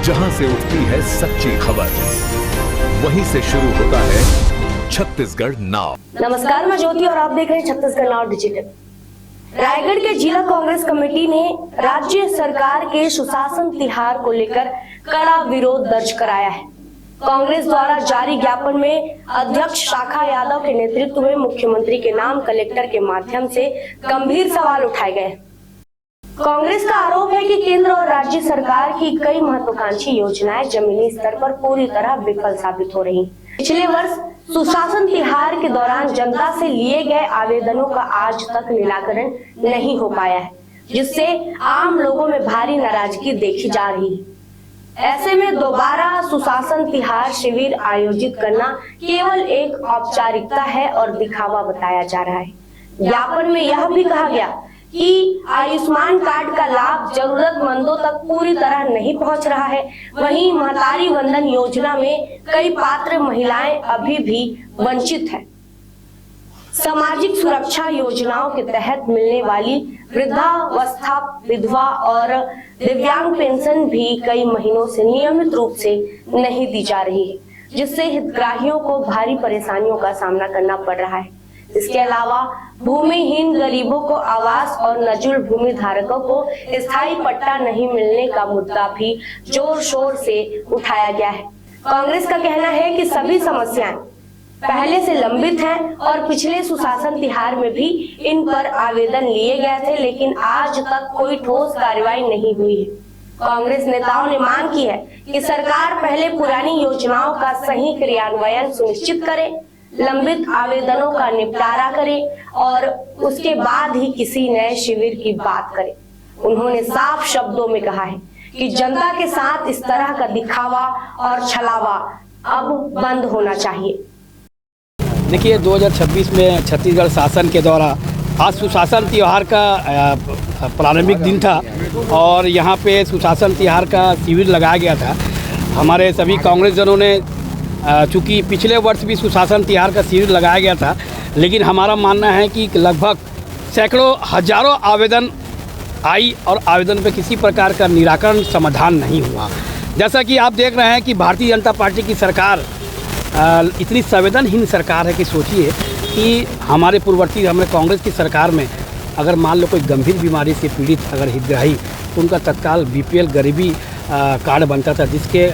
जहां से उठती है सच्ची खबर, वहीं से शुरू होता है छत्तीसगढ़ नाउ। नमस्कार, मैं ज्योति और आप देख रहे हैं छत्तीसगढ़ नाउ डिजिटल। रायगढ़ के जिला कांग्रेस कमेटी ने राज्य सरकार के सुशासन तिहार को लेकर कड़ा विरोध दर्ज कराया है। कांग्रेस द्वारा जारी ज्ञापन में अध्यक्ष शाखा यादव के नेतृत्व में मुख्यमंत्री के नाम कलेक्टर के माध्यम से गंभीर सवाल उठाए गए। कांग्रेस का आरोप है कि केंद्र और राज्य सरकार की कई महत्वाकांक्षी योजनाएं जमीनी स्तर पर पूरी तरह विफल साबित हो रही। पिछले वर्ष सुशासन तिहार के दौरान जनता से लिए गए आवेदनों का आज तक निराकरण नहीं हो पाया है, जिससे आम लोगों में भारी नाराजगी देखी जा रही है। ऐसे में दोबारा सुशासन तिहार शिविर आयोजित करना केवल एक औपचारिकता है और दिखावा बताया जा रहा है। ज्ञापन में यह भी कहा गया कि आयुष्मान कार्ड का लाभ जरूरतमंदों तक पूरी तरह नहीं पहुंच रहा है। वहीं महतारी वंदन योजना में कई पात्र महिलाएं अभी भी वंचित हैं। सामाजिक सुरक्षा योजनाओं के तहत मिलने वाली वृद्धावस्था, विधवा और दिव्यांग पेंशन भी कई महीनों से नियमित रूप से नहीं दी जा रही है, जिससे हितग्राहियों को भारी परेशानियों का सामना करना पड़ रहा है। इसके अलावा भूमिहीन गरीबों को आवास और नजुल भूमि धारकों को स्थायी पट्टा नहीं मिलने का मुद्दा भी जोर शोर से उठाया गया है। कांग्रेस का कहना है कि सभी समस्याएं पहले से लंबित हैं और पिछले सुशासन तिहार में भी इन पर आवेदन लिए गए थे, लेकिन आज तक कोई ठोस कार्रवाई नहीं हुई है। कांग्रेस नेताओं ने मांग की है कि सरकार पहले पुरानी योजनाओं का सही क्रियान्वयन सुनिश्चित करे, लंबित आवेदनों का निपटारा करे और उसके बाद ही किसी नए शिविर की बात करे। उन्होंने साफ शब्दों में कहा है कि जनता के साथ इस तरह का दिखावा और छलावा अब बंद होना चाहिए। देखिए, 2026 में छत्तीसगढ़ शासन के द्वारा आज सुशासन त्यौहार का प्रारंभिक दिन था और यहाँ पे सुशासन त्यौहार का शिविर लगाया गया था। हमारे सभी कांग्रेस जनों ने चूँकि पिछले वर्ष भी सुशासन तिहार का शिविर लगाया गया था, लेकिन हमारा मानना है कि लगभग सैकड़ों हजारों आवेदन आई और आवेदन पे किसी प्रकार का निराकरण समाधान नहीं हुआ। जैसा कि आप देख रहे हैं कि भारतीय जनता पार्टी की सरकार इतनी संवेदनहीन सरकार है कि सोचिए कि हमारे पूर्ववर्ती हमारे कांग्रेस की सरकार में अगर मान लो कोई गंभीर बीमारी से पीड़ित अगर हितग्राही, तो उनका तत्काल BPL गरीबी कार्ड बनता था, जिसके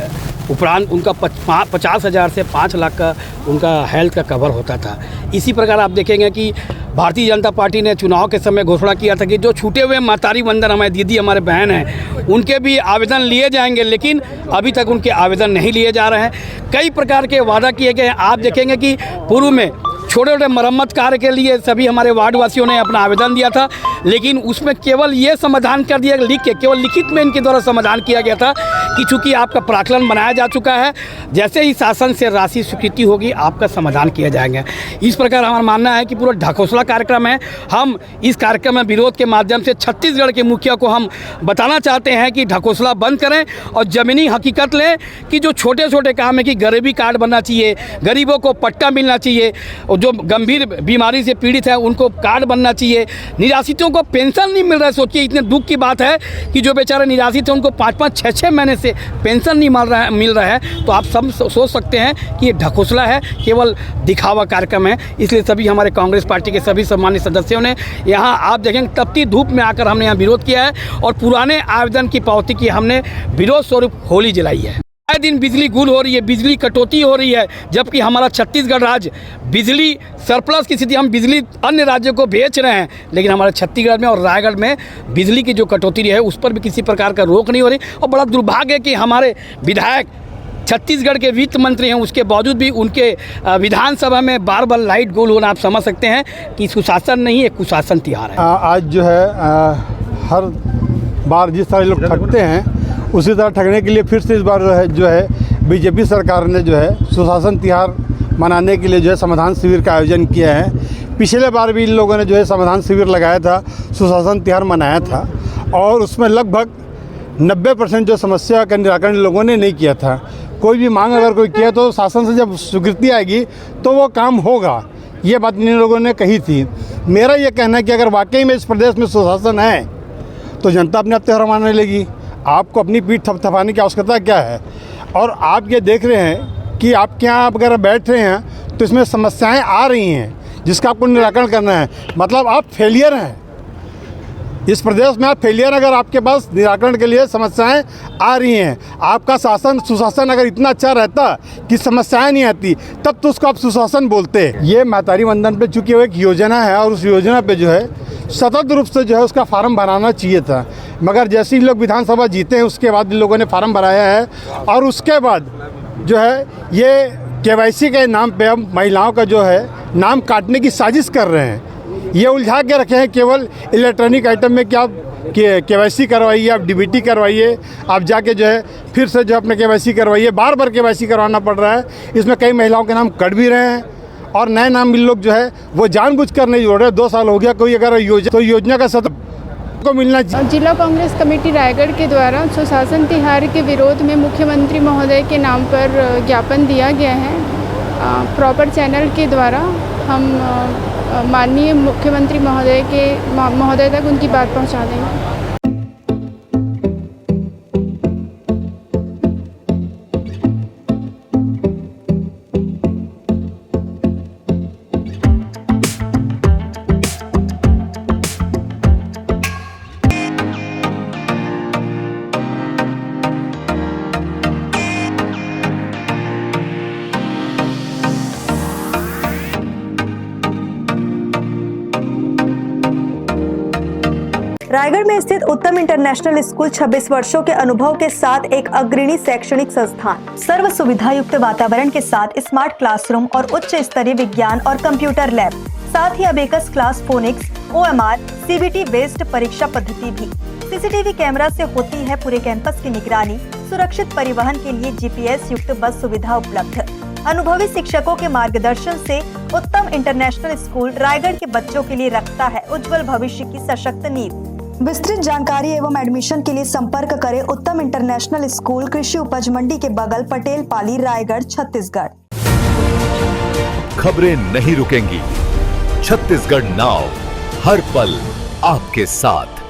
उपरांत उनका 50,000 से 5 लाख का उनका हेल्थ का कवर होता था। इसी प्रकार आप देखेंगे कि भारतीय जनता पार्टी ने चुनाव के समय घोषणा किया था कि जो छूटे हुए महतारी वंदन हमारे दीदी हमारे बहन हैं उनके भी आवेदन लिए जाएंगे, लेकिन अभी तक उनके आवेदन नहीं लिए जा रहे हैं। कई प्रकार के वादा किए गए। आप देखेंगे कि पूर्व में छोटे छोटे मरम्मत कार्य के लिए सभी हमारे वार्ड वासियों ने अपना आवेदन दिया था, लेकिन उसमें केवल ये समाधान कर दिया, केवल लिखित में इनके द्वारा समाधान किया गया था कि चूंकि आपका प्राक्कलन बनाया जा चुका है, जैसे ही शासन से राशि स्वीकृति होगी आपका समाधान किया जाएगा। इस प्रकार हमारा मानना है कि पूरा ढकोसला कार्यक्रम है। हम इस कार्यक्रम में विरोध के माध्यम से छत्तीसगढ़ के मुखिया को हम बताना चाहते हैं कि ढकोसला बंद करें और ज़मीनी हकीकत लें कि जो छोटे छोटे काम है कि गरीबी कार्ड बनना चाहिए, गरीबों को पट्टा मिलना चाहिए, और जो गंभीर बीमारी से पीड़ित है उनको कार्ड बनना चाहिए, निराश्रितों को पेंशन नहीं मिल रहा है। सोचिए, इतने दुख की बात है कि जो बेचारे निराश्रित हैं उनको 5-5, 6-6 महीने से पेंशन नहीं मिल रहा है। तो आप सब सोच सकते हैं कि ये ढकोसला है, केवल दिखावा कार्यक्रम है। इसलिए सभी हमारे कांग्रेस पार्टी के सभी सम्मानित सदस्यों ने यहाँ आप देखेंगे तपती धूप में आकर हमने यहाँ विरोध किया है और पुराने आवेदन की पावती की हमने विरोध स्वरूप होली जलाई है। आए दिन बिजली गुल हो रही है, बिजली कटौती हो रही है, जबकि हमारा छत्तीसगढ़ राज्य बिजली सरप्लस की स्थिति, हम बिजली अन्य राज्यों को बेच रहे हैं, लेकिन हमारे छत्तीसगढ़ में और रायगढ़ में बिजली की जो कटौती है उस पर भी किसी प्रकार का रोक नहीं हो रही। और बड़ा दुर्भाग्य है कि हमारे विधायक छत्तीसगढ़ के वित्त मंत्री हैं, उसके बावजूद भी उनके विधानसभा में बार बार लाइट गोल होना आप समझ सकते हैं कि सुशासन नहीं, एक कुशासन तिहार है। आज जो है हर बार जिस तरह लोग ठगते हैं उसी तरह ठगने के लिए फिर से इस बार जो है बीजेपी सरकार ने जो है सुशासन तिहार मनाने के लिए जो है समाधान शिविर का आयोजन किया है। पिछले बार भी इन लोगों ने जो है समाधान शिविर लगाया था, सुशासन तिहार मनाया था और उसमें लगभग 90% जो समस्या का निराकरण लोगों ने नहीं किया था। कोई भी मांग अगर कोई किया तो शासन से जब स्वीकृति आएगी तो वो काम होगा, ये बात इन लोगों ने कही थी। मेरा ये कहना है कि अगर वाकई में इस प्रदेश में सुशासन है तो जनता अपने आप त्यौहार मनाने लगी। आपको अपनी पीठ थपथपाने की आवश्यकता क्या है। और आप ये देख रहे हैं कि आपके यहाँ अगर बैठ रहे हैं तो इसमें समस्याएं आ रही हैं जिसका आपको निराकरण करना है, मतलब आप फेलियर हैं इस प्रदेश में। आप फेलियर, अगर आपके पास निराकरण के लिए समस्याएं आ रही हैं, आपका शासन सुशासन अगर इतना अच्छा रहता कि समस्याएं नहीं आती तब तो उसको आप सुशासन बोलते। ये महतारी वंदन पे चूँकि वो एक योजना है और उस योजना पे जो है सतत रूप से जो है उसका फार्म बनाना चाहिए था, मगर जैसे ही लोग विधानसभा जीते हैं उसके बाद इन लोगों ने फार्म भराया है और उसके बाद जो है ये KYC के नाम पे अब महिलाओं का जो है नाम काटने की साजिश कर रहे हैं। ये उलझा के रखे हैं केवल इलेक्ट्रॉनिक आइटम में कि आप KYC करवाइए, आप DBT करवाइए, आप जाके जो है फिर से जो अपने KYC करवाइए, बार बार KYC करवाना पड़ रहा है। इसमें कई महिलाओं के नाम कट भी रहे हैं और नए नाम भी लोग जो है वो जानबूझकर नहीं जोड़ रहे। 2 साल हो गया, कोई अगर योजना का सत्ता को मिलना चाहिए। जिला कांग्रेस कमेटी रायगढ़ के द्वारा सुशासन तिहार के विरोध में मुख्यमंत्री महोदय के नाम पर ज्ञापन दिया गया है। प्रॉपर चैनल के द्वारा हम माननीय मुख्यमंत्री महोदय तक उनकी बात पहुंचा देंगे। रायगढ़ में स्थित उत्तम इंटरनेशनल स्कूल 26 वर्षों के अनुभव के साथ एक अग्रणी शैक्षणिक संस्थान, सर्व सुविधा युक्त वातावरण के साथ स्मार्ट क्लासरूम और उच्च स्तरीय विज्ञान और कंप्यूटर लैब, साथ ही abacus class, phonics, OMR, CBT based परीक्षा पद्धति भी। CCTV कैमरा से होती है पूरे कैंपस की निगरानी। सुरक्षित परिवहन के लिए GPS युक्त बस सुविधा उपलब्ध। अनुभवी शिक्षकों के मार्गदर्शन से उत्तम इंटरनेशनल स्कूल रायगढ़ के बच्चों के लिए रखता है उज्जवल भविष्य की सशक्त नींव। विस्तृत जानकारी एवं एडमिशन के लिए संपर्क करें उत्तम इंटरनेशनल स्कूल, कृषि उपज मंडी के बगल, पटेल पाली, रायगढ़, छत्तीसगढ़। खबरें नहीं रुकेंगी, छत्तीसगढ़ नाउ हर पल आपके साथ।